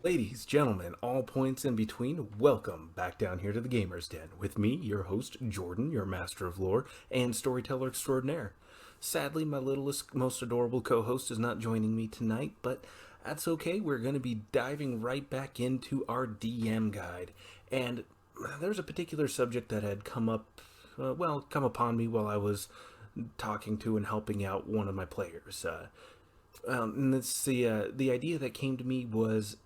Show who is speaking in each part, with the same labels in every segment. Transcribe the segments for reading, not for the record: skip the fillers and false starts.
Speaker 1: Ladies, gentlemen, all points in between, welcome back down here to the Gamer's Den with me, your host, Jordan, your master of lore and storyteller extraordinaire. Sadly, my littlest, most adorable co host is not joining me tonight, but that's okay. We're going to be diving right back into our DM guide. And there's a particular subject that had come upon me while I was talking to and helping out one of my players. And it's the idea that came to me was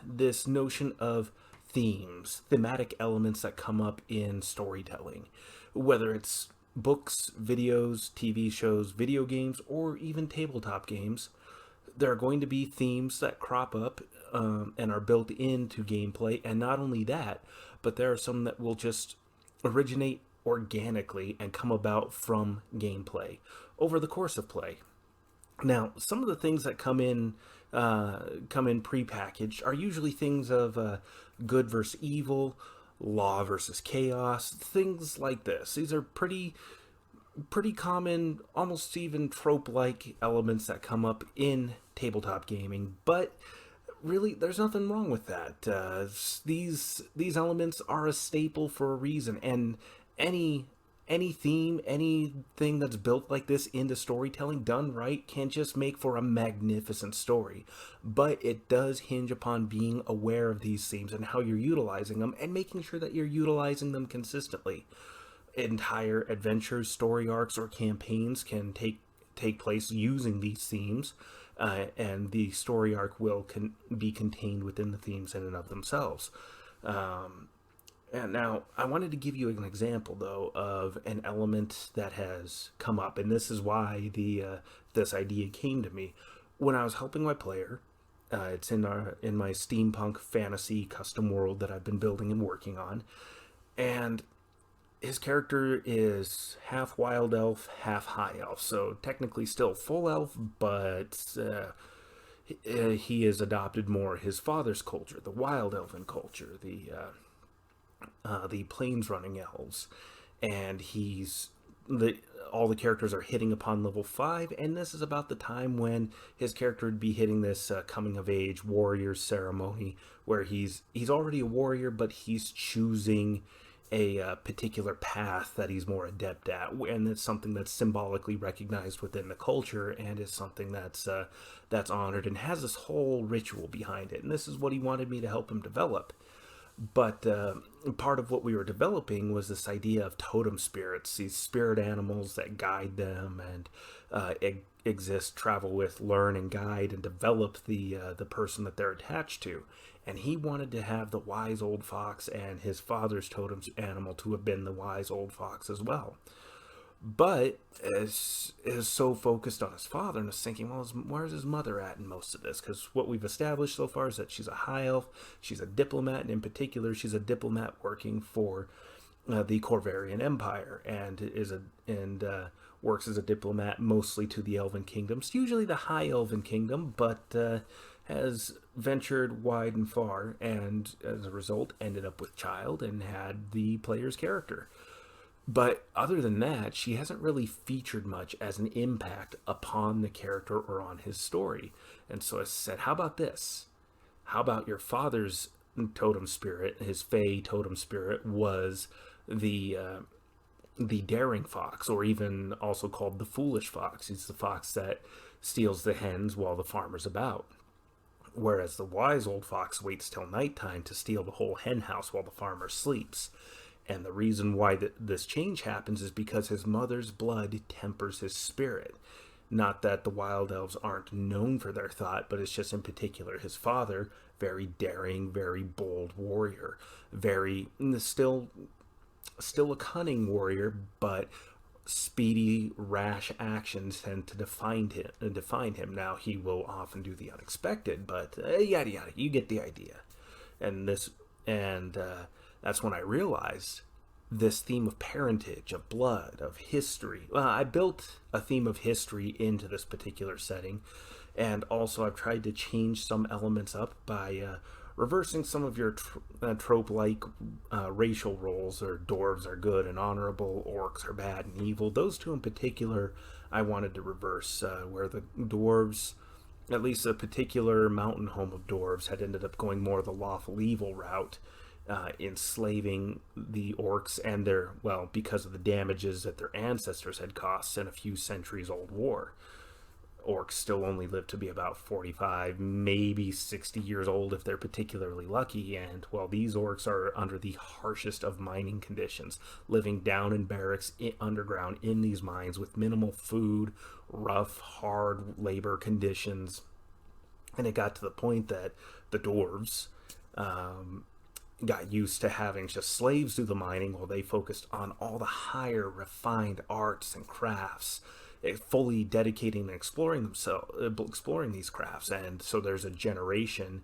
Speaker 1: this notion of themes, thematic elements that come up in storytelling, whether it's books, videos, TV shows, video games, or even tabletop games. There are going to be themes that crop up and are built into gameplay, and not only that, but there are some that will just originate organically and come about from gameplay over the course of play. Now, some of the things that come in prepackaged are usually things of good versus evil, law versus chaos, things like this. These are pretty common, almost even trope-like elements that come up in tabletop gaming, but really there's nothing wrong with that. These elements are a staple for a reason, and any any theme, anything that's built like this into storytelling done right can just make for a magnificent story. But it does hinge upon being aware of these themes and how you're utilizing them and making sure that you're utilizing them consistently. Entire adventures, story arcs, or campaigns can take place using these themes, and the story arc will be contained within the themes in and of themselves. Um, and now, I wanted to give you an example, though, of an element that has come up, and this is why the this idea came to me when I was helping my player. It's in my steampunk fantasy custom world that I've been building and working on, and his character is half wild elf, half high elf, so technically still full elf, but he has adopted more his father's culture, the wild elven culture, the plains running elves, and he's the all the characters are hitting upon level 5, and this is about the time when his character would be hitting this coming of age warrior ceremony where he's already a warrior, but he's choosing a particular path that he's more adept at, and it's something that's symbolically recognized within the culture, and is something that's honored and has this whole ritual behind it. And this is what he wanted me to help him develop. But part of what we were developing was this idea of totem spirits, these spirit animals that guide them and exist, travel with, learn, and guide, and develop the person that they're attached to. And he wanted to have the wise old fox and his father's totem animal to have been the wise old fox as well. But is so focused on his father and is thinking, well, where's his mother at in most of this? Because what we've established so far is that she's a high elf, she's a diplomat, and in particular, she's a diplomat working for the Corvarian Empire, and works as a diplomat mostly to the Elven Kingdoms, usually the High Elven Kingdom, but has ventured wide and far, and as a result, ended up with child and had the player's character. But other than that, she hasn't really featured much as an impact upon the character or on his story. And so I said, how about this? How about your father's totem spirit, his Fey totem spirit, was the uh, the daring fox, or even also called the foolish fox. He's the fox that steals the hens while the farmer's about. Whereas the wise old fox waits till nighttime to steal the whole hen house while the farmer sleeps. And the reason why this change happens is because his mother's blood tempers his spirit. Not that the wild elves aren't known for their thought, but it's just in particular his father, very daring, very bold warrior, very still a cunning warrior, but speedy, rash actions tend to define him. Now he will often do the unexpected, but yada yada. You get the idea. And this and That's when I realized this theme of parentage, of blood, of history. Well, I built a theme of history into this particular setting, and also I've tried to change some elements up by reversing some of your trope-like racial roles, or dwarves are good and honorable, orcs are bad and evil. Those two in particular, I wanted to reverse, where the dwarves at least a particular mountain home of dwarves had ended up going more the lawful evil route, enslaving the orcs and their, well, because of the damages that their ancestors had caused in a few centuries old war. Orcs still only live to be about 45, maybe 60 years old if they're particularly lucky. And, well, these orcs are under the harshest of mining conditions, living down in barracks underground in these mines with minimal food, rough, hard labor conditions. And it got to the point that the dwarves got used to having just slaves do the mining while they focused on all the higher refined arts and crafts, fully dedicating and exploring themselves, exploring these crafts. And so there's a generation,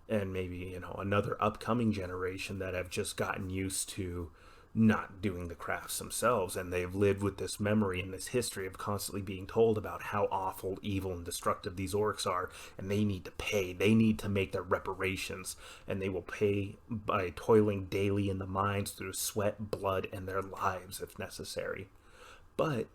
Speaker 1: and maybe another upcoming generation, that have just gotten used to not doing the crafts themselves, and they've lived with this memory and this history of constantly being told about how awful, evil, and destructive these orcs are, and they need to pay, they need to make their reparations, and they will pay by toiling daily in the mines through sweat, blood, and their lives if necessary. But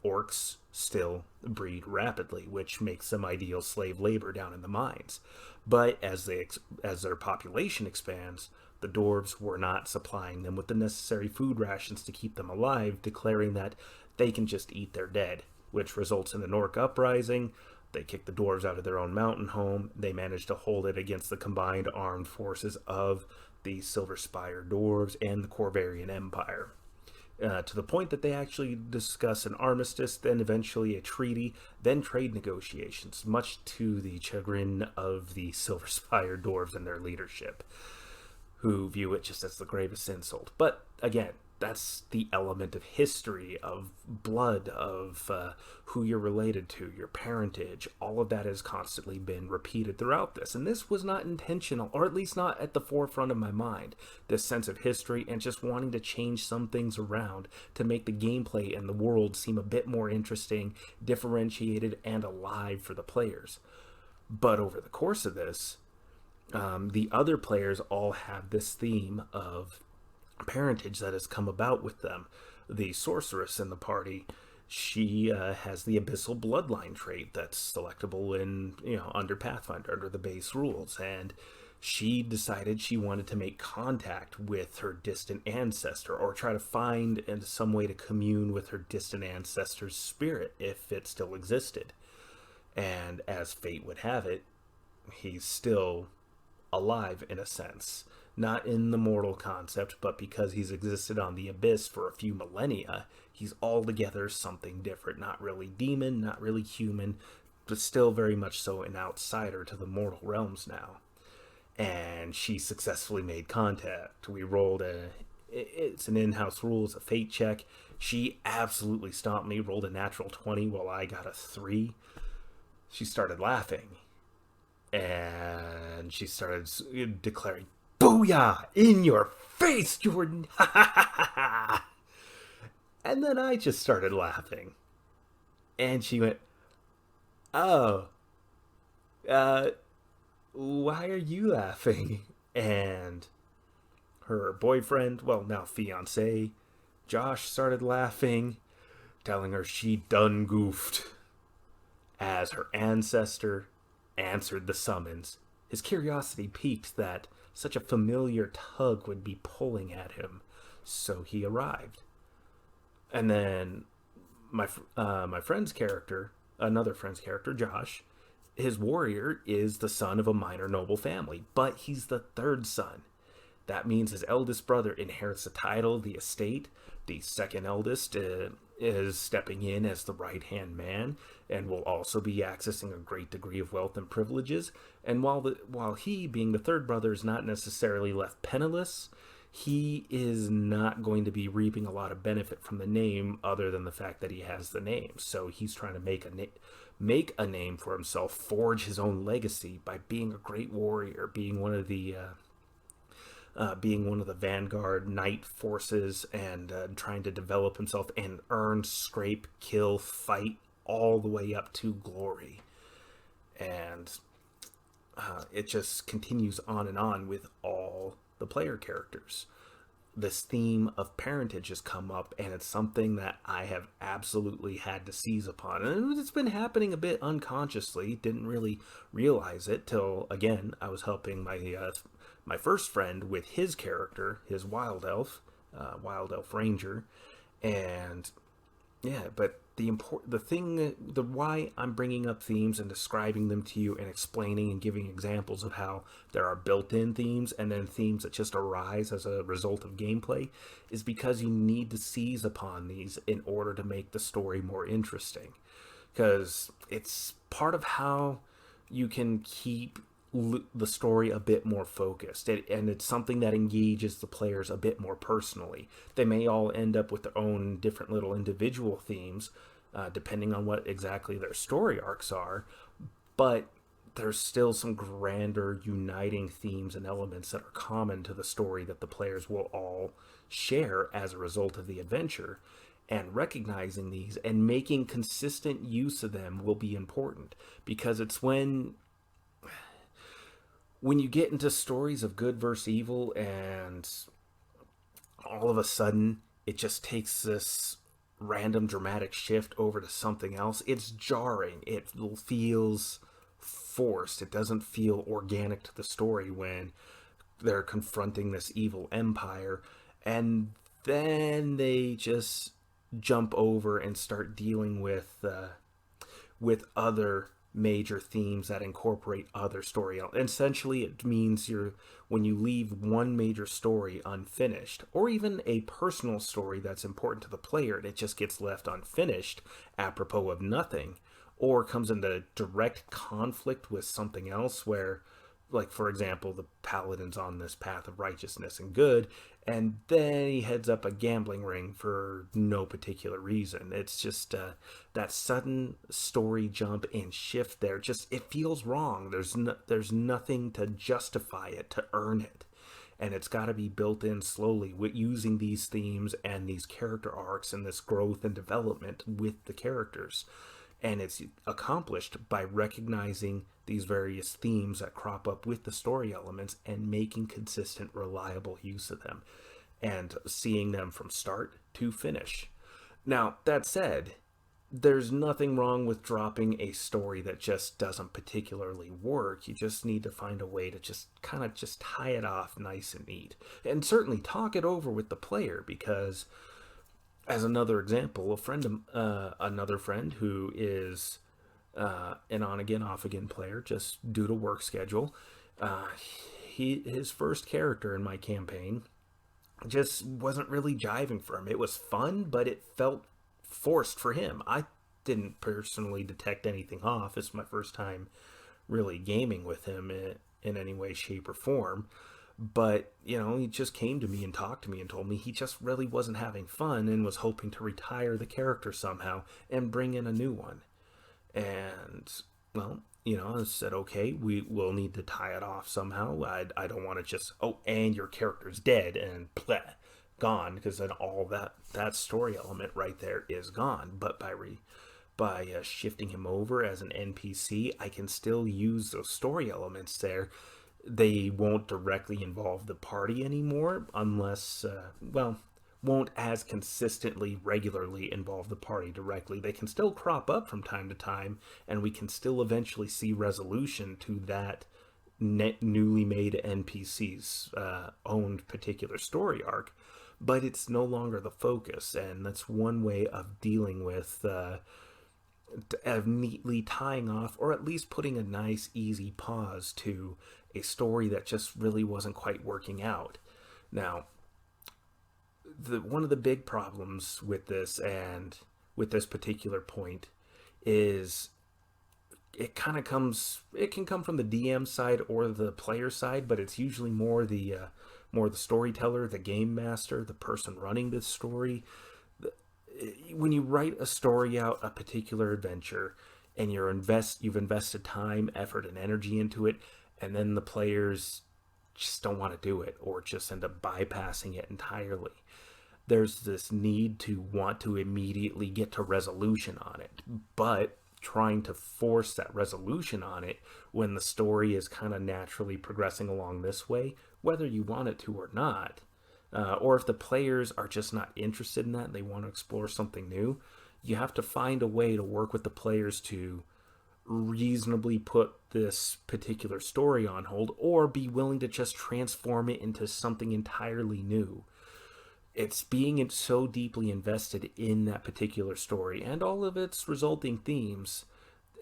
Speaker 1: orcs still breed rapidly, which makes them ideal slave labor down in the mines. But as their population expands, the dwarves were not supplying them with the necessary food rations to keep them alive, declaring that they can just eat their dead, which results in an orc uprising. They kick the dwarves out of their own mountain home. They manage to hold it against the combined armed forces of the Silver Spire dwarves and the Corvarian Empire. To the point that they actually discuss an armistice, then eventually a treaty, then trade negotiations, much to the chagrin of the Silver Spire dwarves and their leadership, who view it just as the gravest insult. But again, that's the element of history, of blood, of who you're related to, your parentage. All of that has constantly been repeated throughout this. And this was not intentional, or at least not at the forefront of my mind. This sense of history and just wanting to change some things around to make the gameplay and the world seem a bit more interesting, differentiated, and alive for the players. But over the course of this, the other players all have this theme of parentage that has come about with them. The sorceress in the party, she has the abyssal bloodline trait that's selectable in under Pathfinder, under the base rules, and she decided she wanted to make contact with her distant ancestor, or try to find some way to commune with her distant ancestor's spirit if it still existed. And as fate would have it, he's still alive in a sense. Not in the mortal concept, but because he's existed on the abyss for a few millennia, he's altogether something different. Not really demon, not really human, but still very much so an outsider to the mortal realms now. And she successfully made contact. We rolled it's an in-house rule, it's a fate check. She absolutely stomped me, rolled a natural 20 while I got a 3. She started laughing. And she started declaring, "Booyah! In your face, Jordan!" And then I just started laughing. And she went, "Oh, why are you laughing?" And her boyfriend, well, now fiance, Josh, started laughing, telling her she done goofed. As her ancestor answered the summons, his curiosity piqued that such a familiar tug would be pulling at him, so he arrived. And then my friend's character, another friend's character, Josh, his warrior is the son of a minor noble family, but he's the third son. That means his eldest brother inherits the title, the estate. The second eldest is stepping in as the right-hand man and will also be accessing a great degree of wealth and privileges. And while he, being the third brother, is not necessarily left penniless, he is not going to be reaping a lot of benefit from the name other than the fact that he has the name. So he's trying to make a name for himself, forge his own legacy by being a great warrior, being one of the vanguard knight forces, and trying to develop himself and earn, scrape, kill, fight all the way up to glory. And it just continues on and on with all the player characters. this theme of parentage has come up, and it's something that I have absolutely had to seize upon. And it's been happening a bit unconsciously. Didn't really realize it till, again, I was helping my first friend with his character, his wild elf ranger, and yeah, but the thing, the why I'm bringing up themes and describing them to you and explaining and giving examples of how there are built-in themes and then themes that just arise as a result of gameplay is because you need to seize upon these in order to make the story more interesting. Because it's part of how you can keep the story a bit more focused, and it's something that engages the players a bit more personally. They may all end up with their own different little individual themes, depending on what exactly their story arcs are, but there's still some grander uniting themes and elements that are common to the story that the players will all share as a result of the adventure. And recognizing these and making consistent use of them will be important, because it's when you get into stories of good versus evil and all of a sudden it just takes this random dramatic shift over to something else, it's jarring. It feels forced. It doesn't feel organic to the story when they're confronting this evil empire, and then they just jump over and start dealing with other major themes that incorporate other story. Essentially, it means when you leave one major story unfinished, or even a personal story that's important to the player, and it just gets left unfinished apropos of nothing, or comes into direct conflict with something else where, like, for example, the paladin's on this path of righteousness and good, and then he heads up a gambling ring for no particular reason. It's just that sudden story jump and shift there. Just, it feels wrong. There's nothing to justify it, to earn it. And it's got to be built in slowly with using these themes and these character arcs and this growth and development with the characters. And it's accomplished by recognizing these various themes that crop up with the story elements and making consistent, reliable use of them and seeing them from start to finish. Now, that said, there's nothing wrong with dropping a story that just doesn't particularly work. You just need to find a way to just kind of just tie it off nice and neat. And certainly talk it over with the player, because as another example, another friend who is an on again, off again player, just due to work schedule, his first character in my campaign just wasn't really jiving for him. It was fun, but it felt forced for him. I didn't personally detect anything off. It's my first time really gaming with him in any way, shape, or form. But, he just came to me and talked to me and told me he just really wasn't having fun and was hoping to retire the character somehow and bring in a new one. And, well, I said, okay, we will need to tie it off somehow. I don't want to just, oh, and your character's dead and bleh, gone, because then all that story element right there is gone. But by shifting him over as an NPC, I can still use those story elements there. They won't directly involve the party anymore, unless, won't as consistently, regularly involve the party directly. They can still crop up from time to time, and we can still eventually see resolution to that newly made NPC's owned particular story arc, but it's no longer the focus, and that's one way of dealing with of neatly tying off, or at least putting a nice easy pause to a story that just really wasn't quite working out. Now, one of the big problems with this, and with this particular point, is it can come from the DM side or the player side, but it's usually more the storyteller, the game master, the person running this story. When you write a story out, a particular adventure, and you've invested time, effort, and energy into it, and then the players just don't want to do it, or just end up bypassing it entirely, there's this need to want to immediately get to resolution on it, but trying to force that resolution on it when the story is kind of naturally progressing along this way, whether you want it to or not, or if the players are just not interested in that and they want to explore something new, you have to find a way to work with the players to reasonably put this particular story on hold or be willing to just transform it into something entirely new. It's being so deeply invested in that particular story and all of its resulting themes,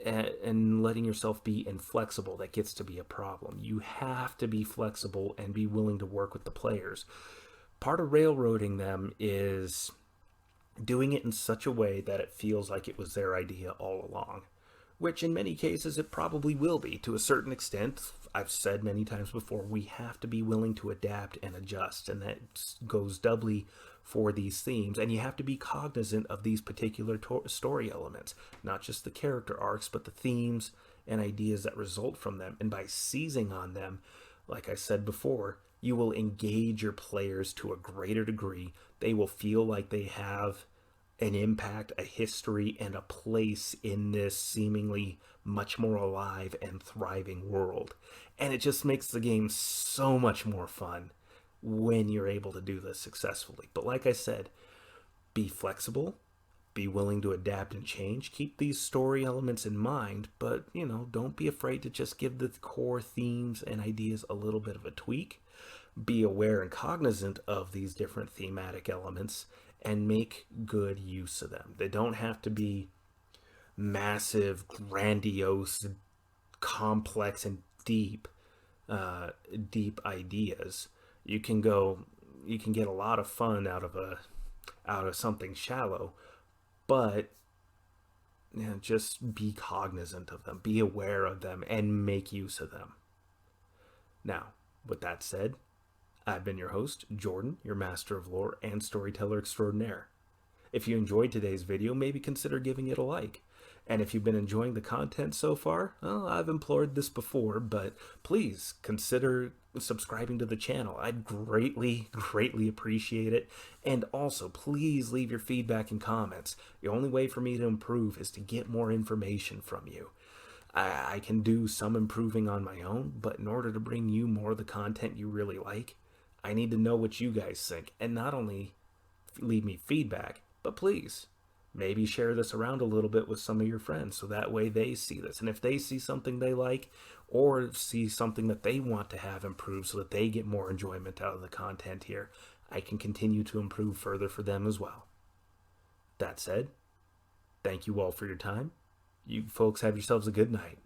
Speaker 1: and letting yourself be inflexible that gets to be a problem. You have to be flexible and be willing to work with the players. Part of railroading them is doing it in such a way that it feels like it was their idea all along, which in many cases it probably will be to a certain extent. I've said many times before, we have to be willing to adapt and adjust, and that goes doubly for these themes. And you have to be cognizant of these particular story elements, not just the character arcs, but the themes and ideas that result from them. And by seizing on them, like I said before, you will engage your players to a greater degree. They will feel like they have an impact, a history, and a place in this seemingly much more alive and thriving world. And it just makes the game so much more fun when you're able to do this successfully. But like I said, be flexible, be willing to adapt and change, keep these story elements in mind, but don't be afraid to just give the core themes and ideas a little bit of a tweak. Be aware and cognizant of these different thematic elements and make good use of them. They don't have to be massive, grandiose, complex, and deep ideas. You can get a lot of fun out of something shallow, but just be cognizant of them, be aware of them, and make use of them. Now, with that said, I've been your host, Jordan, your master of lore and storyteller extraordinaire. If you enjoyed today's video, maybe consider giving it a like. And if you've been enjoying the content so far, well, I've implored this before, but please consider subscribing to the channel. I'd greatly, greatly appreciate it. And also, please leave your feedback and comments. The only way for me to improve is to get more information from you. I can do some improving on my own, but in order to bring you more of the content you really like, I need to know what you guys think. And not only leave me feedback, but please maybe share this around a little bit with some of your friends so that way they see this. And if they see something they like or see something that they want to have improved so that they get more enjoyment out of the content here, I can continue to improve further for them as well. That said, thank you all for your time. You folks have yourselves a good night.